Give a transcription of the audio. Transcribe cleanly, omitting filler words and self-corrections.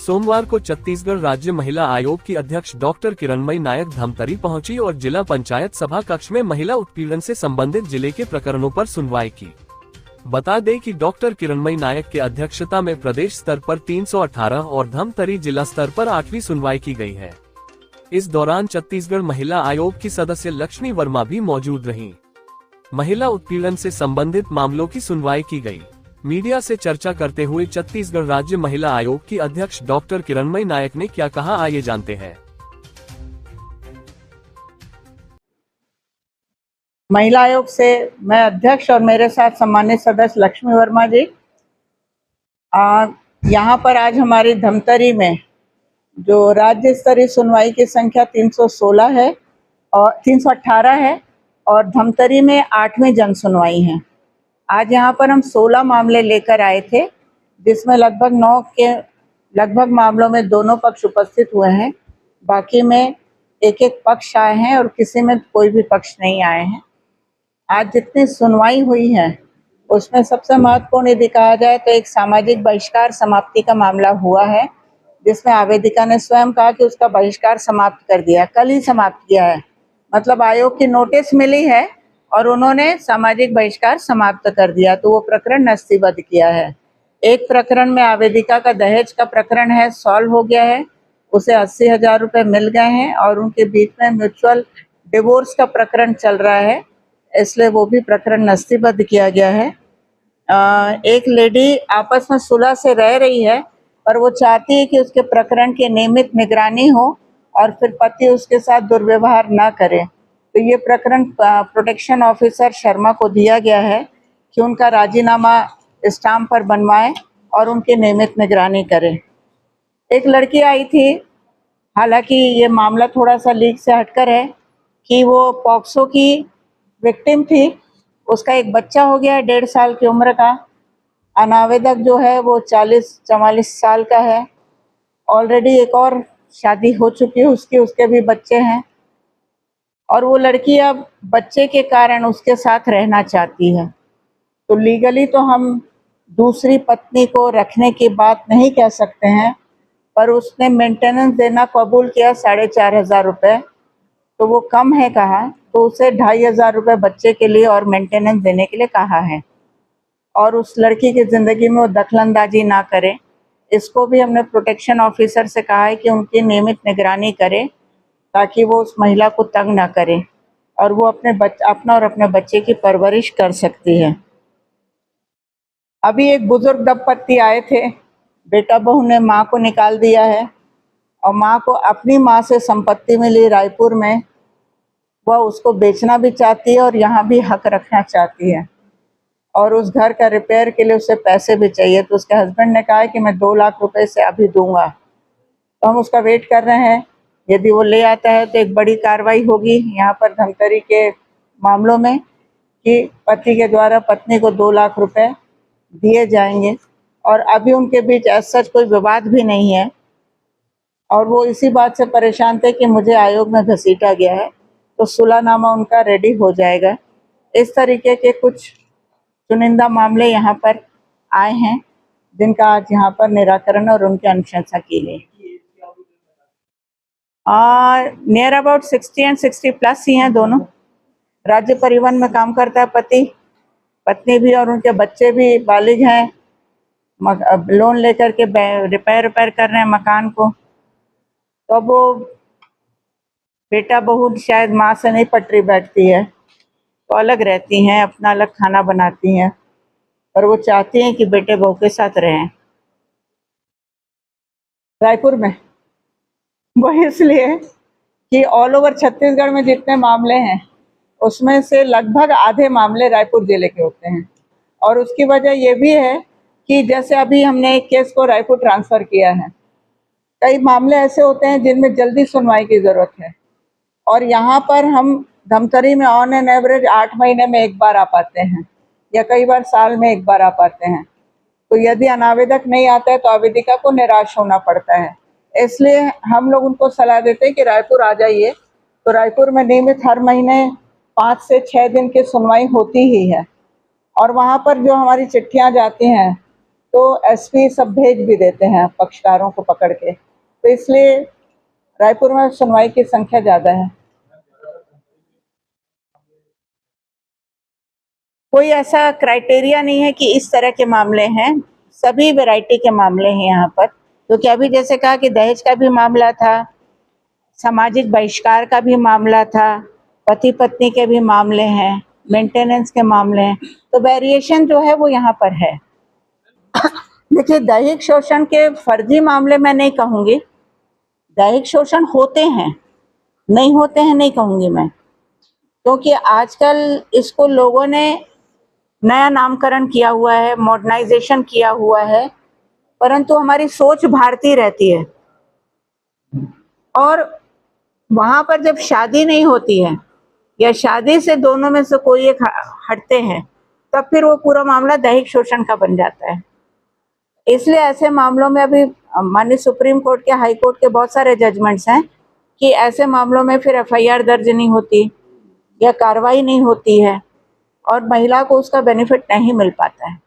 सोमवार को छत्तीसगढ़ राज्य महिला आयोग की अध्यक्ष डॉक्टर किरणमयी नायक धमतरी पहुंची और जिला पंचायत सभा कक्ष में महिला उत्पीड़न से संबंधित जिले के प्रकरणों पर सुनवाई की। बता दें कि डॉक्टर किरणमयी नायक के अध्यक्षता में प्रदेश स्तर पर 318 और धमतरी जिला स्तर पर 8वीं सुनवाई की गई है। इस दौरान छत्तीसगढ़ महिला आयोग की सदस्य लक्ष्मी वर्मा भी मौजूद रहीं। महिला उत्पीड़न से संबंधित मामलों की सुनवाई की गई। मीडिया से चर्चा करते हुए छत्तीसगढ़ राज्य महिला आयोग की अध्यक्ष डॉक्टर किरणमयी नायक ने क्या कहा, आइए जानते हैं। महिला आयोग से मैं अध्यक्ष और मेरे साथ सम्मानित सदस्य लक्ष्मी वर्मा जी यहाँ पर आज हमारी धमतरी में जो राज्य स्तरीय सुनवाई की संख्या 316 है और 318 है और धमतरी में 8वीं जन सुनवाई है। आज यहाँ पर हम 16 मामले लेकर आए थे, जिसमें लगभग 9 के मामलों में दोनों पक्ष उपस्थित हुए हैं। बाकी में एक पक्ष आए हैं और किसी में कोई भी पक्ष नहीं आए हैं। आज जितनी सुनवाई हुई है उसमें सबसे महत्वपूर्ण यदि कहा जाए तो एक सामाजिक बहिष्कार समाप्ति का मामला हुआ है, जिसमें आवेदिका ने स्वयं कहा कि उसका बहिष्कार समाप्त कर दिया, कल ही समाप्त किया है। मतलब आयोग की नोटिस मिली है और उन्होंने सामाजिक बहिष्कार समाप्त कर दिया, तो वो प्रकरण नस्तीबद्ध किया है। एक प्रकरण में आवेदिका का दहेज का प्रकरण है, सॉल्व हो गया है, उसे 80,000 रुपये मिल गए हैं और उनके बीच में म्यूचुअल डिवोर्स का प्रकरण चल रहा है, इसलिए वो भी प्रकरण नस्तीबद्ध किया गया है। एक लेडी आपस में सुलह से रह रही है, पर वो चाहती है कि उसके प्रकरण की नियमित निगरानी हो और फिर पति उसके साथ दुर्व्यवहार ना करे, तो ये प्रकरण प्रोटेक्शन ऑफिसर शर्मा को दिया गया है कि उनका राजीनामा स्टाम्प पर बनवाएं और उनकी नियमित निगरानी करें। एक लड़की आई थी, हालांकि ये मामला थोड़ा सा लीक से हटकर है कि वो पॉक्सो की विक्टिम थी। उसका एक बच्चा हो गया है 1.5 साल की उम्र का। अनावेदक जो है वो 40-44 साल का है। ऑलरेडी एक और शादी हो चुकी है उसकी, उसके भी बच्चे हैं और वो लड़की अब बच्चे के कारण उसके साथ रहना चाहती है। तो लीगली तो हम दूसरी पत्नी को रखने की बात नहीं कह सकते हैं, पर उसने मेंटेनेंस देना कबूल किया 4,500 रुपये, तो वो कम है कहा, तो उसे 2,500 रुपये बच्चे के लिए और मेंटेनेंस देने के लिए कहा है और उस लड़की की ज़िंदगी में वो दखलंदाजी ना करे। इसको भी हमने प्रोटेक्शन ऑफिसर से कहा है कि उनकी नियमित निगरानी करे ताकि वो उस महिला को तंग ना करे और वो अपना और अपने बच्चे की परवरिश कर सकती है। अभी एक बुजुर्ग दंपत्ति आए थे, बेटा बहू ने माँ को निकाल दिया है और माँ को अपनी माँ से संपत्ति मिली रायपुर में, वह उसको बेचना भी चाहती है और यहाँ भी हक रखना चाहती है और उस घर का रिपेयर के लिए उसे पैसे भी चाहिए। तो उसके हस्बैंड ने कहा है कि मैं 2 लाख रुपए से अभी दूंगा, तो हम उसका वेट कर रहे हैं। यदि वो ले आता है तो एक बड़ी कार्रवाई होगी यहाँ पर धमतरी के मामलों में कि पति के द्वारा पत्नी को 2 लाख रुपए दिए जाएंगे और अभी उनके बीच ऐसा कोई विवाद भी नहीं है और वो इसी बात से परेशान थे कि मुझे आयोग में घसीटा गया है, तो सुलहनामा उनका रेडी हो जाएगा। इस तरीके के कुछ चुनिंदा मामले यहाँ पर आए हैं जिनका आज यहाँ पर निराकरण और उनकी अनुशंसा की गई। नियर अबाउट 60 एंड 60+ ही हैं दोनों। राज्य परिवहन में काम करता है पति, पत्नी भी और उनके बच्चे भी बालिग हैं। लोन लेकर के रिपेयर कर रहे हैं मकान को, तो अब वो बेटा बहू शायद माँ से नहीं पटरी बैठती है, तो अलग रहती हैं, अपना अलग खाना बनाती हैं, पर वो चाहती हैं कि बेटे बहू के साथ रहें रायपुर में। वो इसलिए कि ऑल ओवर छत्तीसगढ़ में जितने मामले हैं उसमें से लगभग आधे मामले रायपुर जिले के होते हैं और उसकी वजह ये भी है कि जैसे अभी हमने एक केस को रायपुर ट्रांसफ़र किया है, कई मामले ऐसे होते हैं जिनमें जल्दी सुनवाई की ज़रूरत है और यहाँ पर हम धमतरी में ऑन एन एवरेज 8 महीने में एक बार आ पाते हैं या कई बार साल में एक बार आ पाते हैं। तो यदि अनावेदक नहीं आता है तो आवेदिका को निराश होना पड़ता है, इसलिए हम लोग उनको सलाह देते हैं कि रायपुर आ जाइए। तो रायपुर में नियमित हर महीने 5 से 6 दिन की सुनवाई होती ही है और वहाँ पर जो हमारी चिट्ठियाँ जाती हैं तो एसपी सब भेज भी देते हैं पक्षकारों को पकड़ के, तो इसलिए रायपुर में सुनवाई की संख्या ज़्यादा है। कोई ऐसा क्राइटेरिया नहीं है कि इस तरह के मामले हैं, सभी वैरायटी के मामले हैं यहाँ पर। क्योंकि अभी जैसे कहा कि दहेज का भी मामला था, सामाजिक बहिष्कार का भी मामला था, पति पत्नी के भी मामले हैं, मेंटेनेंस के मामले हैं, तो वेरिएशन जो है वो यहाँ पर है। देखिए, दैहिक शोषण के फर्जी मामले मैं नहीं कहूँगी, दैहिक शोषण होते हैं, नहीं होते हैं नहीं कहूँगी मैं, क्योंकि आजकल इसको लोगों ने नया नामकरण किया हुआ है, मॉडर्नाइजेशन किया हुआ है, परंतु हमारी सोच भारतीय रहती है। और वहाँ पर जब शादी नहीं होती है या शादी से दोनों में से कोई एक हटते हैं, तब फिर वो पूरा मामला दैहिक शोषण का बन जाता है। इसलिए ऐसे मामलों में अभी माननीय सुप्रीम कोर्ट के, हाई कोर्ट के बहुत सारे जजमेंट्स हैं कि ऐसे मामलों में फिर एफआईआर दर्ज नहीं होती या कार्रवाई नहीं होती है और महिला को उसका बेनिफिट नहीं मिल पाता है।